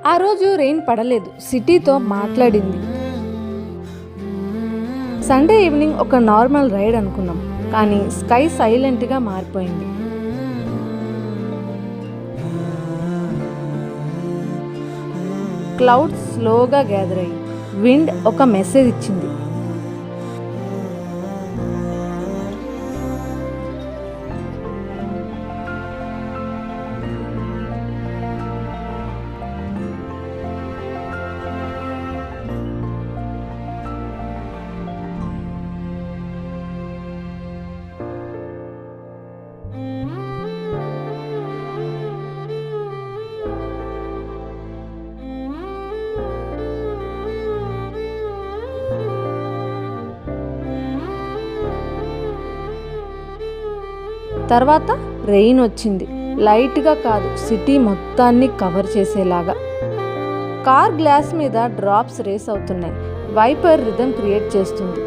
ఆ రోజు రెయిన్ పడలేదు, సిటీతో మాట్లాడింది. సండే ఈవినింగ్ ఒక నార్మల్ రైడ్ అనుకున్నాం, కానీ స్కై సైలెంట్గా మారిపోయింది. క్లౌడ్స్ స్లోగా గ్యాదర్ అయ్యి విండ్ ఒక మెసేజ్ ఇచ్చింది. తర్వాత రెయిన్ వచ్చింది, లైట్గా కాదు, సిటీ మొత్తాన్ని కవర్ చేసేలాగా. కార్ గ్లాస్ మీద డ్రాప్స్ రేస్ అవుతున్నాయి, వైపర్ రిథమ్ క్రియేట్ చేస్తుంది.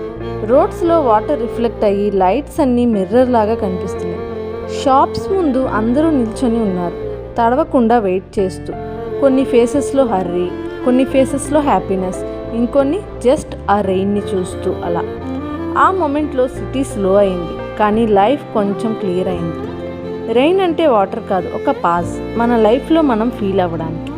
రోడ్స్లో వాటర్ రిఫ్లెక్ట్ అయ్యి లైట్స్ అన్నీ మిర్రర్ లాగా కనిపిస్తున్నాయి. షాప్స్ ముందు అందరూ నిల్చొని ఉన్నారు, తడవకుండా వెయిట్ చేస్తూ. కొన్ని ఫేసెస్లో హర్రీ, కొన్ని ఫేసెస్లో హ్యాపీనెస్, ఇంకొన్ని జస్ట్ ఆ రెయిన్ని చూస్తూ. అలా ఆ మూమెంట్లో సిటీ స్లో అయింది, కానీ లైఫ్ కొంచెం క్లియర్ అయింది. రెయిన్ అంటే వాటర్ కాదు, ఒక పాజ్ మన లైఫ్లో మనం ఫీల్ అవ్వడానికి.